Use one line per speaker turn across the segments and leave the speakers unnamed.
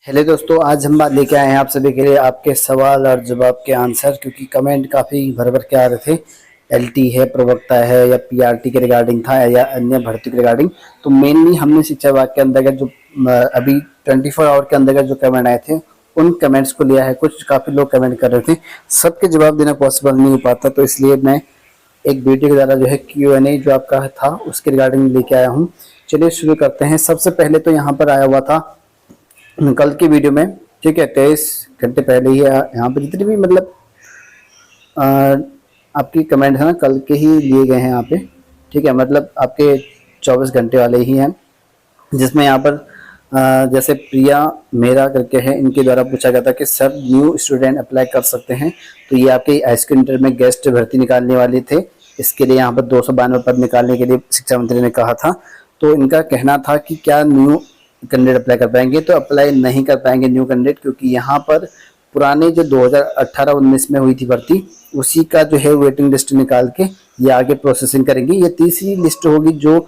Hello दोस्तों, आज हम बात लेके आए हैं आप सभी के लिए आपके सवाल और जवाब के आंसर, क्योंकि कमेंट काफ़ी भर भर के आ रहे थे। एलटी है, प्रवक्ता है, या पीआरटी के रिगार्डिंग था, या अन्य भर्ती के रिगार्डिंग। तो मेनली हमने शिक्षा विभाग के अंतर्गत जो अभी 24 आवर के अंतर्गत जो कमेंट आए थे उन कमेंट्स को लिया है। कुछ काफ़ी लोग कमेंट कर रहे थे, सबके जवाब देना पॉसिबल नहीं हो पाता, तो इसलिए मैं एक वीडियो के द्वारा जो है Q&A जो आपका था उसके रिगार्डिंग लेके आया हूँ। चलिए शुरू करते हैं। सबसे पहले तो यहाँ पर आया हुआ था कल की वीडियो में, ठीक है, 23 घंटे पहले ही यहाँ पे जितने भी मतलब अ, आपकी कमेंट है ना कल के ही लिए गए हैं यहाँ पे, ठीक है, मतलब आपके 24 घंटे वाले ही हैं। जिसमें यहाँ पर जैसे प्रिया मेरा करके है, इनके द्वारा पूछा गया था कि सर न्यू स्टूडेंट अप्लाई कर सकते हैं। तो ये आपके हाईस्कूल इंटर में गेस्ट भर्ती निकालने वाले थे, इसके लिए यहाँ पर 292 पद निकालने के लिए शिक्षा मंत्री ने कहा था। तो इनका कहना था कि क्या न्यू कैंडिडेट अप्लाई कर पाएंगे, तो अप्लाई नहीं कर पाएंगे न्यू कैंडिडेट, क्योंकि यहाँ पर पुराने जो 2018-19 में हुई थी भर्ती उसी का जो है वेटिंग लिस्ट निकाल के ये आगे प्रोसेसिंग करेंगे। ये तीसरी लिस्ट होगी जो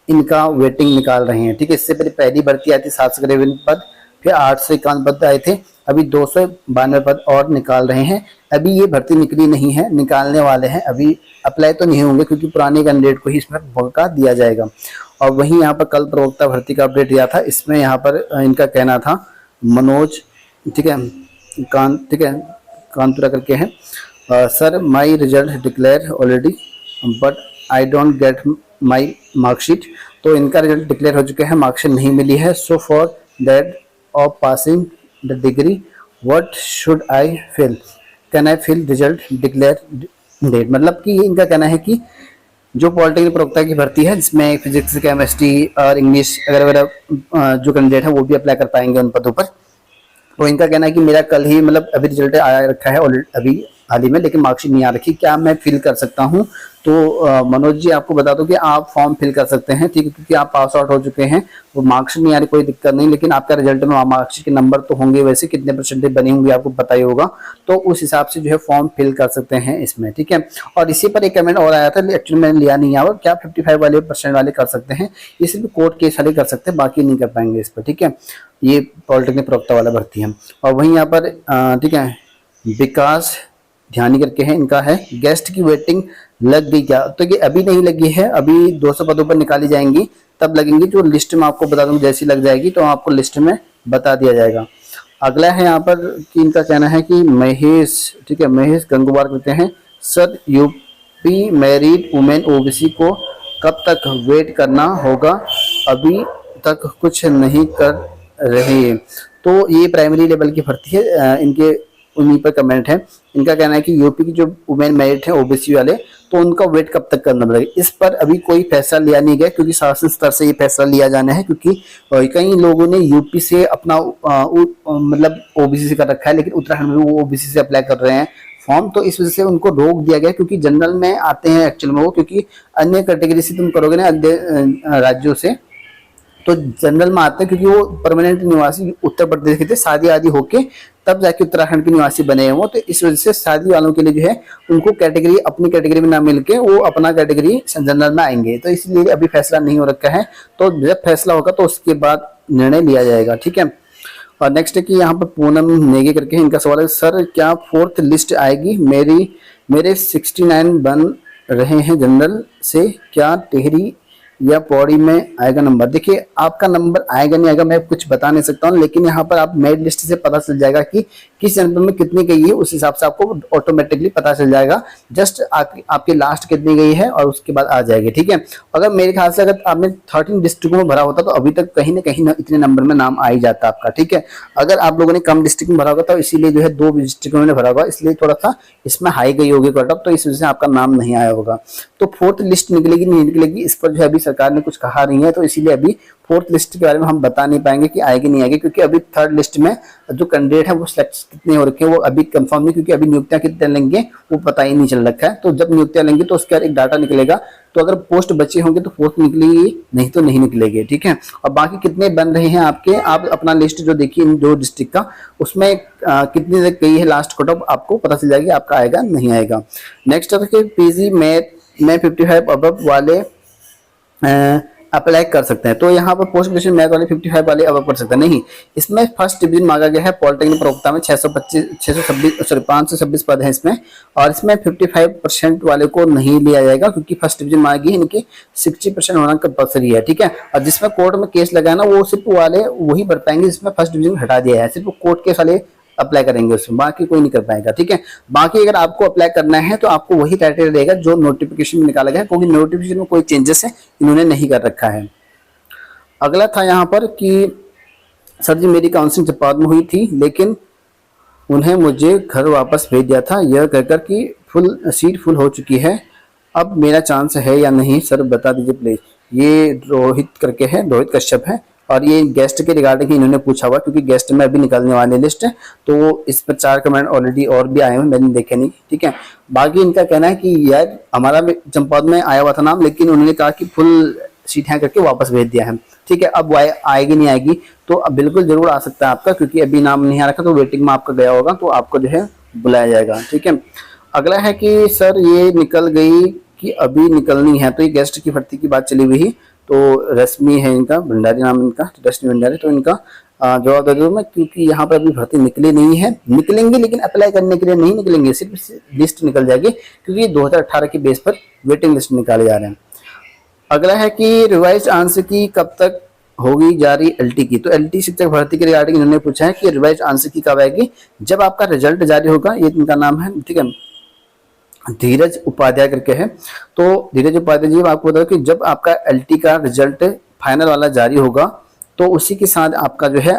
इनका वेटिंग निकाल रहे हैं, ठीक है। इससे पहले पहली भर्ती आई थी 753 पद, फिर 851 पद आए थे, अभी 292 पद और निकाल रहे हैं। अभी ये भर्ती निकली नहीं है, निकालने वाले हैं, अभी अप्लाई तो नहीं होंगे क्योंकि पुराने कैंडिडेट को ही इसमें मौका दिया जाएगा। और वहीं यहाँ पर कल प्रवक्ता भर्ती का अपडेट दिया था, इसमें यहाँ पर इनका कहना था मनोज, ठीक है, ठीक है, कांतुरा करके हैं, sir my result declare already but I don't get my marksheet. तो इनका रिजल्ट डिक्लेयर हो चुका है, मार्कशीट नहीं मिली है। So for that of passing the degree what should I fill, can I fill result declare date. मतलब कि ये इनका कहना है कि जो पॉलिटेक्निक प्रवक्ता की भर्ती है जिसमें फिजिक्स, केमिस्ट्री और इंग्लिश वगैरह जो कैंडिडेट है वो भी अप्लाई कर पाएंगे उन पदों पर। तो इनका कहना है कि मेरा कल ही मतलब अभी रिजल्ट आया रखा है ऑलरेडी अभी हाल ही में, लेकिन मार्कशीट नहीं आ रखी, क्या मैं फिल कर सकता हूँ। तो मनोज जी आपको बता दो कि आप फॉर्म फिल कर सकते हैं, ठीक है, क्योंकि आप पास आउट हो चुके हैं। वो मार्कशीट नहीं आ रही कोई दिक्कत नहीं, लेकिन आपका रिजल्ट में मार्कशीट के नंबर तो होंगे, वैसे कितने परसेंटेज बने होंगे आपको पता ही होगा, तो उस हिसाब से जो है फॉर्म फिल कर सकते हैं इसमें, ठीक है। और इसी पर एक कमेंट और आया था, एक्चुअली मैंने लिया नहीं है, क्या 55 वाले % वाले कर सकते हैं, ये सिर्फ कोर्ट केस वाले कर सकते हैं, बाकी नहीं कर पाएंगे इस पर, ठीक है। ये पॉलिटेक्निक प्रवक्ता वाला भर्ती है। और वहीं यहाँ पर ठीक है विकास ध्यानी करके है, इनका है गेस्ट की वेटिंग लग गई क्या, तो ये अभी नहीं लगी है, अभी 200 पदों पर निकाली जाएंगी तब लगेंगी, जो लिस्ट में आपको बता दूंगा जैसी लग जाएगी तो आपको लिस्ट में बता दिया जाएगा। अगला है यहाँ पर कि इनका कहना है कि महेश, ठीक है, महेश गंगवार कहते हैं, sir UP married women OBC को कब तक वेट करना होगा, अभी तक कुछ नहीं कर रहे। तो ये प्राइमरी लेवल की भर्ती है, इनके उन्हीं पर कमेंट है। इनका कहना है कि यूपी की जो वुमेन मेरिट है ओबीसी वाले, तो उनका वेट कब तक करना पड़ेगा। इस पर अभी कोई फैसला लिया नहीं गया, क्योंकि शासन स्तर से ये फैसला लिया जाना है, क्योंकि कई लोगों ने यूपी से अपना मतलब ओबीसी से कर रखा है, लेकिन उत्तराखंड में वो ओबीसी से अप्लाई कर रहे हैं फॉर्म, तो इस वजह से उनको रोक दिया गया, क्योंकि जनरल में आते हैं एक्चुअल में वो, क्योंकि अन्य कैटेगरी से तुम करोगे ना अन्य राज्यों से, तो जनरल में आते हैं, क्योंकि वो परमानेंट निवासी उत्तर प्रदेश के थे, शादी आदि होके तब जाके उत्तराखंड के निवासी बने हैं वो, तो इस वजह से शादी वालों के लिए जो है उनको कैटेगरी अपनी कैटेगरी में ना मिलके वो अपना कैटेगरी जनरल में आएंगे, तो इसलिए अभी फैसला नहीं हो रखा है, तो जब फैसला होगा तो उसके बाद निर्णय लिया जाएगा, ठीक है। और नेक्स्ट है कि यहाँ पर पूनम नेगी करके इनका सवाल है, सर क्या 4th लिस्ट आएगी, मेरे 69 बन रहे हैं जनरल से, क्या टिहरी या पौड़ी में आएगा नंबर। देखिए आपका नंबर आएगा नहीं आएगा मैं कुछ बता नहीं सकता हूँ, लेकिन यहाँ पर आप मेरिट लिस्ट से पता चल जाएगा कि किस जनरल में कितनी गई है, उस हिसाब से आपको ऑटोमेटिकली पता चल जाएगा। जस्ट आपकी लास्ट कितनी गई है और उसके बाद आ जाएगी, ठीक है। अगर मेरे ख्याल से अगर आपने 13 डिस्ट्रिक्ट में भरा होता तो अभी तक कहीं ना कहीं इतने नंबर में नाम आ ही जाता आपका, ठीक है। अगर आप लोगों ने कम डिस्ट्रिक्ट में भरा होगा तो इसीलिए जो है 2 डिस्ट्रिक्ट में भरा होगा, इसलिए थोड़ा सा इसमें हाई गई होगी कट ऑफ, तो इस वजह से आपका नाम नहीं आया होगा। तो 4th लिस्ट निकलेगी नहीं निकलेगी इस पर जो है अभी सरकार ने कुछ कहा नहीं है, तो इसीलिए अभी 4th लिस्ट के बारे में हम बता नहीं पाएंगे कि आएगी नहीं आएगी, क्योंकि अभी 3rd लिस्ट में जो कैंडिडेट है वो सिलेक्ट कितने हो रखे हैं वो अभी कंफर्म नहीं, क्योंकि अभी नियुक्तियां कितने लेंगे वो पता ही नहीं चल रखा है। तो जब नियुक्तियां लेंगे तो उसका एक डाटा निकलेगा, तो अगर पोस्ट बचे होंगे तो 4th निकलेगी, नहीं तो नहीं निकलेगी, ठीक है। और बाकी कितने बन रहे हैं आपके, आप अपना लिस्ट जो देखिए इन 2 डिस्ट्रिक्ट का, उसमें कितनी तक गई है लास्ट कट ऑफ आपको पता चल जाएगी, आपका आएगा नहीं आएगा। नेक्स्ट है कि पीजी में 55 अबव वाले अप्लाई कर सकते हैं। तो यहाँ पर पोस्ट ग्रेजुएशन मैथ वाले 55 वाले अब कर सकते हैं नहीं, इसमें फर्स्ट डिवीजन मांगा गया है पॉलिटेक्निक प्रवक्ता में 526 पद है इसमें, और इसमें 55% वाले को नहीं लिया जाएगा क्योंकि फर्स्ट डिवीजन मांगी है, इनकी 60% होना कंपल्सरी है, ठीक है। और जिसमें कोर्ट में केस लगा है ना, वो सिर्फ वाले वही भर पाएंगे जिसमें फर्स्ट डिवीजन हटा दिया है, सिर्फ कोर्ट केस वाले अप्लाई करेंगे उसमें, बाकी कोई नहीं कर पाएगा, ठीक है। बाकी अगर आपको अप्लाई करना है तो आपको वही क्राइटेरिया रहेगा जो नोटिफिकेशन में निकाला गया है, क्योंकि नोटिफिकेशन में कोई चेंजेस है इन्होंने नहीं कर रखा है। अगला था यहाँ पर कि सर जी मेरी काउंसलिंग जपाद में हुई थी लेकिन उन्हें मुझे घर वापस भेज दिया था यह कहकर कि सीट फुल हो चुकी है, अब मेरा चांस है या नहीं सर बता दीजिए प्लीज। ये रोहित करके है, रोहित कश्यप है, और ये गेस्ट के रिगार्डिंग इन्होंने पूछा हुआ क्योंकि गेस्ट में अभी निकलने वाली लिस्ट है, तो इस पर 4 कमेंट ऑलरेडी और भी आए हुए मैंने देखे नहीं, ठीक है। बाकी इनका कहना है कि यार हमारा भी चंपावत में आया हुआ था नाम, लेकिन उन्होंने कहा कि फुल सीट है करके वापस भेज दिया है, ठीक है। अब आएगी नहीं आएगी तो अब बिल्कुल जरूर आ सकता है आपका, क्योंकि अभी नाम नहीं आ रखा तो वेटिंग में आपका गया होगा तो आपको जो है बुलाया जाएगा, ठीक है। अगला है कि सर ये निकल गई कि अभी निकलनी है, तो ये गेस्ट की भर्ती की बात चली हुई है, तो रश्मि है इनका, भंडारी नाम इनका, रश्मि भंडारी, तो इनका जवाब दे दूं मैं, क्योंकि यहाँ पर अभी भर्ती निकली नहीं है, निकलेंगे लेकिन अप्लाई करने के लिए नहीं निकलेंगे, सिर्फ लिस्ट निकल जाएगी क्योंकि 2018 के बेस पर वेटिंग लिस्ट निकाले जा रहे हैं। अगला है कि रिवाइज आंसर की कब तक होगी जारी एलटी की, तो एलटी शिक्षक भर्ती के रिगार्डिंग इन्होंने पूछा है कि रिवाइज आंसर की कब आएगी, जब आपका रिजल्ट जारी होगा, ये इनका नाम है, ठीक है, धीरज उपाध्याय करके है। तो धीरज उपाध्याय जी आपको बता कि जब आपका एलटी का रिजल्ट फाइनल वाला जारी होगा तो उसी के साथ आपका जो है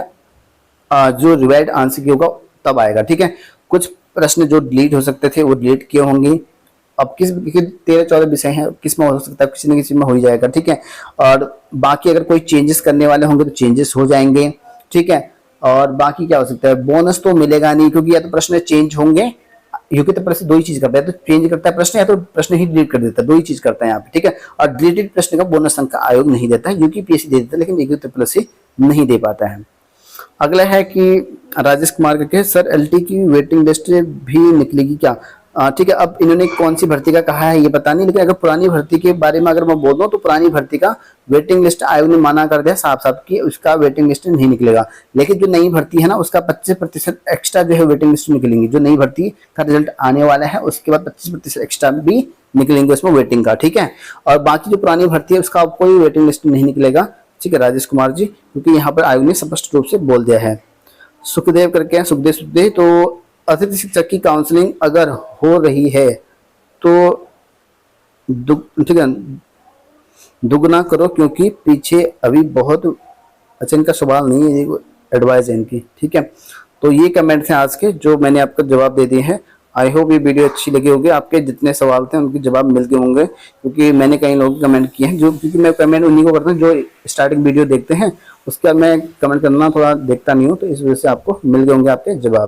जो रिवाइज आंसर की होगा तब आएगा, ठीक है। कुछ प्रश्न जो डिलीट हो सकते थे वो डिलीट किए होंगे, अब किस 13-14 विषय हैं, किस में हो सकता है, किसी न किसी में हो ही जाएगा, ठीक है। और बाकी अगर कोई चेंजेस करने वाले होंगे तो चेंजेस हो जाएंगे, ठीक है। और बाकी क्या हो सकता है, बोनस तो मिलेगा नहीं क्योंकि या तो प्रश्न चेंज होंगे, यूपी तो प्रश्न 2 ही चीज करता है, तो चेंज करता है प्रश्न या तो प्रश्न ही डिलीट कर देता है, 2 ही चीज करता है यहाँ पे, ठीक है। और डिलीटेड प्रश्न का बोनस अंक आयोग नहीं देता है, यूपीपीएससी दे देता है लेकिन यूपी नहीं दे पाता है। अगला है कि राजेश कुमार करके, सर एलटी की वेटिंग लिस्ट भी निकलेगी क्या, ठीक है। अब इन्होंने कौन सी भर्ती का कहा है ये पता नहीं, लेकिन अगर पुरानी भर्ती के बारे में अगर मैं बोल दूं तो पुरानी भर्ती का वेटिंग लिस्ट आयोग ने माना कर दिया साफ साफ कि उसका वेटिंग लिस्ट नहीं निकलेगा, लेकिन जो नई भर्ती है ना उसका 25% एक्स्ट्रा जो है वेटिंग लिस्ट निकलेंगी, जो नई भर्ती का रिजल्ट आने वाला है उसके बाद 25% एक्स्ट्रा भी निकलेंगे उसमें वेटिंग का, ठीक है। और बाकी जो पुरानी भर्ती है उसका कोई वेटिंग लिस्ट नहीं निकलेगा, ठीक है राजेश कुमार जी, क्योंकि यहाँ पर आयोग ने स्पष्ट रूप से बोल दिया है। सुखदेव करके हैं, सुखदेव, तो अतिथि शिक्षक की काउंसलिंग अगर हो रही है तो ठीक है दुगना करो क्योंकि पीछे अभी बहुत, अच्छा इनका सवाल नहीं है, ये एडवाइस है इनकी, ठीक है। तो ये कमेंट थे आज के जो मैंने आपको जवाब दे दिए हैं। आई होप ये वीडियो अच्छी लगी होगी, आपके जितने सवाल थे उनके जवाब मिल गए होंगे, क्योंकि मैंने कई लोग कमेंट किए हैं, जो क्योंकि मैं कमेंट उन्हीं को करता हूँ जो स्टार्टिंग वीडियो देखते हैं, उसके बाद मैं कमेंट करना थोड़ा देखता नहीं हूँ, तो इस वजह से आपको मिल गए होंगे आपके जवाब।